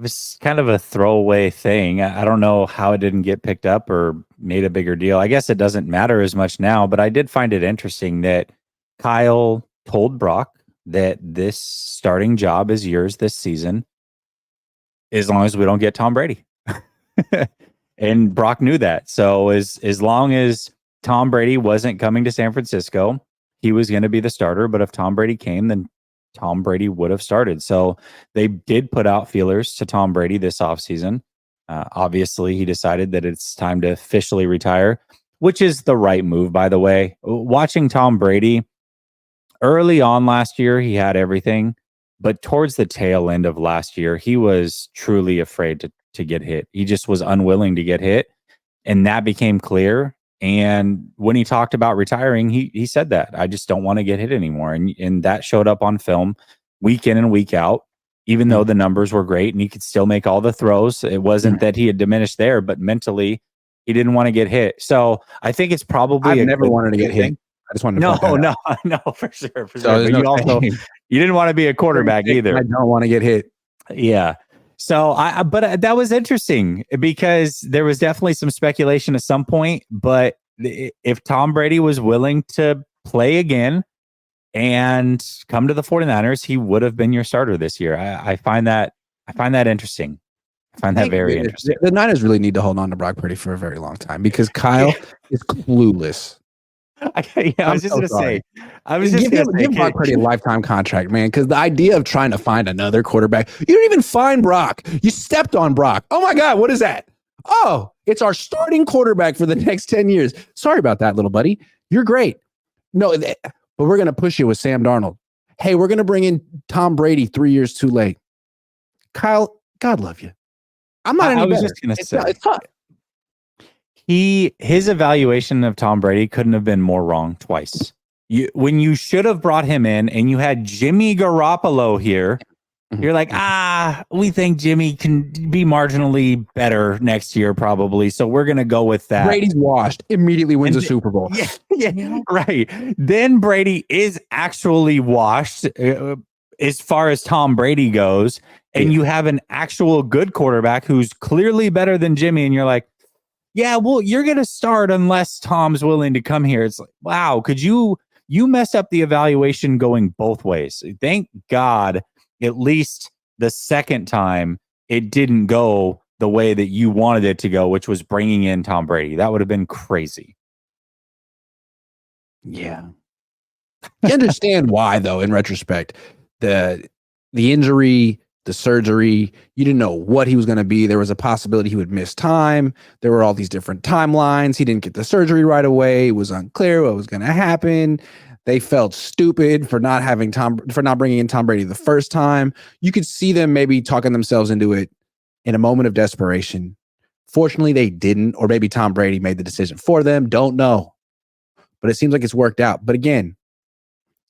was kind of a throwaway thing. I don't know how it didn't get picked up or made a bigger deal. I guess it doesn't matter as much now, but I did find it interesting that Kyle told Brock that this starting job is yours this season as long as we don't get Tom Brady. And Brock knew that. So as long as Tom Brady wasn't coming to San Francisco, he was going to be the starter. But if Tom Brady came, then Tom Brady would have started. So they did put out feelers to Tom Brady this offseason. Obviously, he decided that it's time to officially retire, which is the right move, by the way. Watching Tom Brady early on last year, he had everything. But towards the tail end of last year, he was truly afraid to get hit. He just was unwilling to get hit. And that became clear. And when he talked about retiring, he said that I just don't want to get hit anymore. And that showed up on film week in and week out, even though the numbers were great and he could still make all the throws. It wasn't that he had diminished there, but mentally he didn't want to get hit. So I think it's probably I've never wanted to get hit. I just wanted to no, for sure. So but you didn't want to be a quarterback either. I don't want to get hit. Yeah. So but that was interesting because there was definitely some speculation at some point, but if Tom Brady was willing to play again and come to the 49ers, he would have been your starter this year. I find that interesting. I find that very interesting. The Niners really need to hold on to Brock Purdy for a very long time because Kyle is clueless. I was just going to say, give Brock Purdy a lifetime contract, man. Because the idea of trying to find another quarterback, you didn't even find Brock. You stepped on Brock. Oh my God, what is that? Oh, it's our starting quarterback for the next 10 years. Sorry about that, little buddy. You're great. No, but we're going to push you with Sam Darnold. Hey, we're going to bring in Tom Brady 3 years too late. Kyle, God love you. I'm not any better. I was just going to say. It's tough. His evaluation of Tom Brady couldn't have been more wrong twice. When you should have brought him in and you had Jimmy Garoppolo here, you're like, we think Jimmy can be marginally better next year probably. So we're going to go with that. Brady's washed, immediately wins a Super Bowl. Yeah, right. Then Brady is actually washed as far as Tom Brady goes. And you have an actual good quarterback who's clearly better than Jimmy. And you're like, yeah, well, you're going to start unless Tom's willing to come here. It's like, wow, could you messed up the evaluation going both ways. Thank God, at least the second time it didn't go the way that you wanted it to go, which was bringing in Tom Brady. That would have been crazy. Yeah. You understand why, though, in retrospect, the injury, the surgery, you didn't know what he was going to be. There was a possibility he would miss time. There were all these different timelines. He didn't get the surgery right away. It was unclear what was going to happen. They felt stupid for not bringing in Tom Brady the first time. You could see them maybe talking themselves into it in a moment of desperation. Fortunately, they didn't, or maybe Tom Brady made the decision for them. Don't know. But it seems like it's worked out. But again,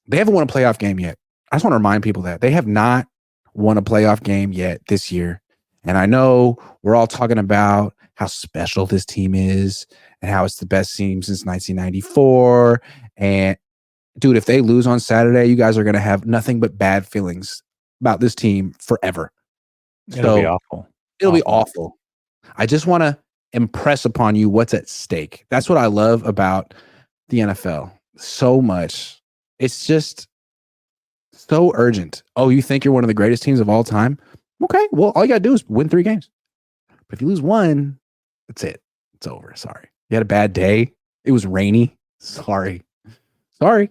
they haven't won a playoff game yet. I just want to remind people that they have not won a playoff game yet this year. And I know we're all talking about how special this team is and how it's the best team since 1994. And dude, if they lose on Saturday, you guys are going to have nothing but bad feelings about this team forever. It'll be awful. It'll be awful. I just want to impress upon you what's at stake. That's what I love about the NFL so much. It's just so urgent. Oh, you think you're one of the greatest teams of all time? Okay, well, all you got to do is win 3 games. But if you lose 1, that's it. It's over. Sorry. You had a bad day. It was rainy. Sorry. Well,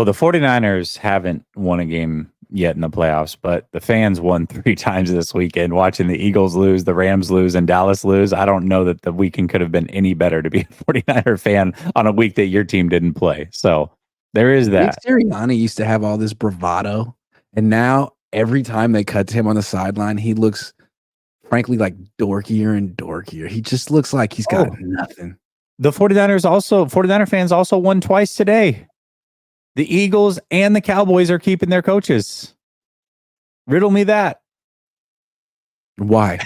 the 49ers haven't won a game yet in the playoffs, but the fans won 3 times this weekend. Watching the Eagles lose, the Rams lose, and Dallas lose, I don't know that the weekend could have been any better to be a 49er fan on a week that your team didn't play. So there is that. Sirianni used to have all this bravado, and now every time they cut to him on the sideline, he looks, frankly, like dorkier and dorkier. He just looks like he's got nothing. The 49er fans also won twice today. The Eagles and the Cowboys are keeping their coaches. Riddle me that. Why?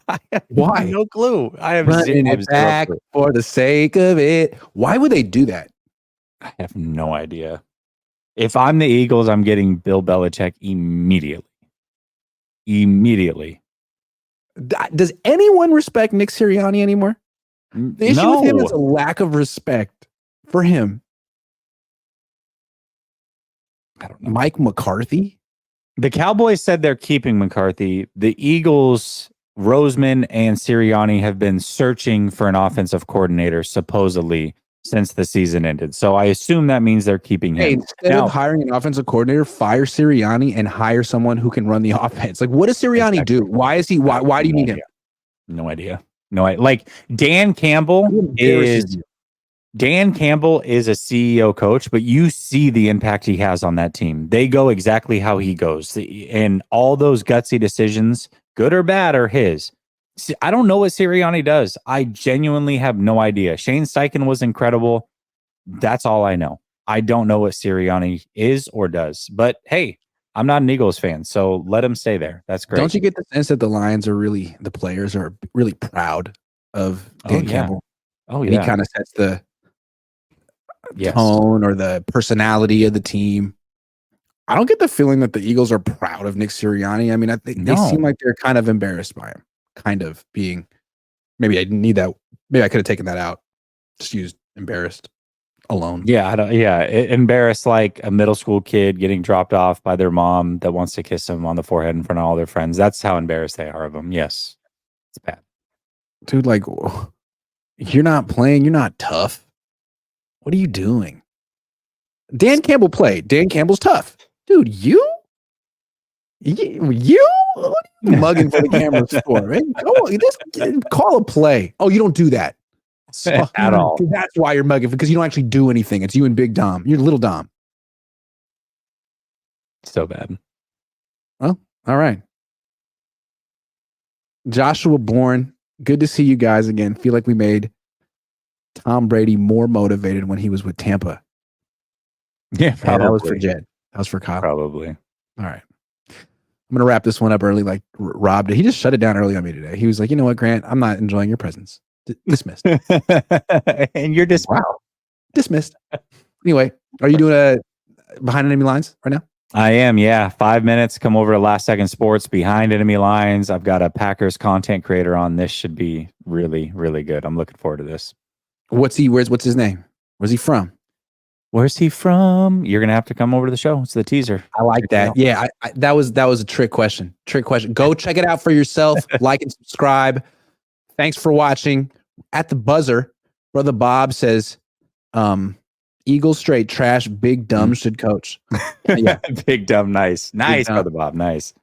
I have no clue. I have running it back for the sake of it. Why would they do that? I have no idea. If I'm the Eagles, I'm getting Bill Belichick immediately. immediately. Does anyone respect Nick Sirianni anymore? The issue with him is a lack of respect for him. I don't know. Mike McCarthy? The Cowboys said they're keeping McCarthy. The Eagles, Roseman and Sirianni have been searching for an offensive coordinator, supposedly, since the season ended. So I assume that means they're keeping him. Hey, instead of hiring an offensive coordinator, fire Sirianni and hire someone who can run the offense. Like, what does Sirianni do? Why is he? Why do you need him? No idea. No idea. Like Dan Campbell is a CEO coach, but you see the impact he has on that team. They go exactly how he goes, and all those gutsy decisions, good or bad, are his. See, I don't know what Sirianni does. I genuinely have no idea. Shane Steichen was incredible. That's all I know. I don't know what Sirianni is or does. But hey, I'm not an Eagles fan, so let him stay there. That's great. Don't you get the sense that the players are really proud of Dan Campbell? Oh, yeah. He kind of sets the tone or the personality of the team. I don't get the feeling that the Eagles are proud of Nick Sirianni. I mean, I think they seem like they're kind of embarrassed by him. Kind of being, maybe I didn't need that. Maybe I could have taken that out. Just used embarrassed alone. Yeah, embarrassed like a middle school kid getting dropped off by their mom that wants to kiss him on the forehead in front of all their friends. That's how embarrassed they are of him. Yes, it's bad, dude. Like, you're not playing. You're not tough. What are you doing? Dan Campbell played. Dan Campbell's tough, dude. You? What are you mugging for the cameras for, man? Call a play. Oh, you don't do that at all. That's why you're mugging, because you don't actually do anything. It's you and Big Dom. You're little Dom. So bad. Well, all right. Joshua Bourne, good to see you guys again. Feel like we made Tom Brady more motivated when he was with Tampa. Yeah, probably. That was for Jed. That was for Kyle. Probably. All right. I'm going to wrap this one up early like Rob did. He just shut it down early on me today. He was like, you know what, Grant? I'm not enjoying your presence. Dismissed. And you're dismissed. Wow. Dismissed. Anyway, are you doing a Behind Enemy Lines right now? I am, yeah. 5 minutes. Come over to Last Second Sports Behind Enemy Lines. I've got a Packers content creator on. This should be really, really good. I'm looking forward to this. What's his name? Where's he from? Where's he from? You're gonna have to come over to the show. It's the teaser. I like that. Yeah, that was a trick question. Go check it out for yourself. Like and subscribe. Thanks for watching. At the buzzer, Brother Bob says, Eagles straight trash, Big Dumb should coach. Yeah. Big Dumb, nice. Nice, Dumb. Brother Bob, nice.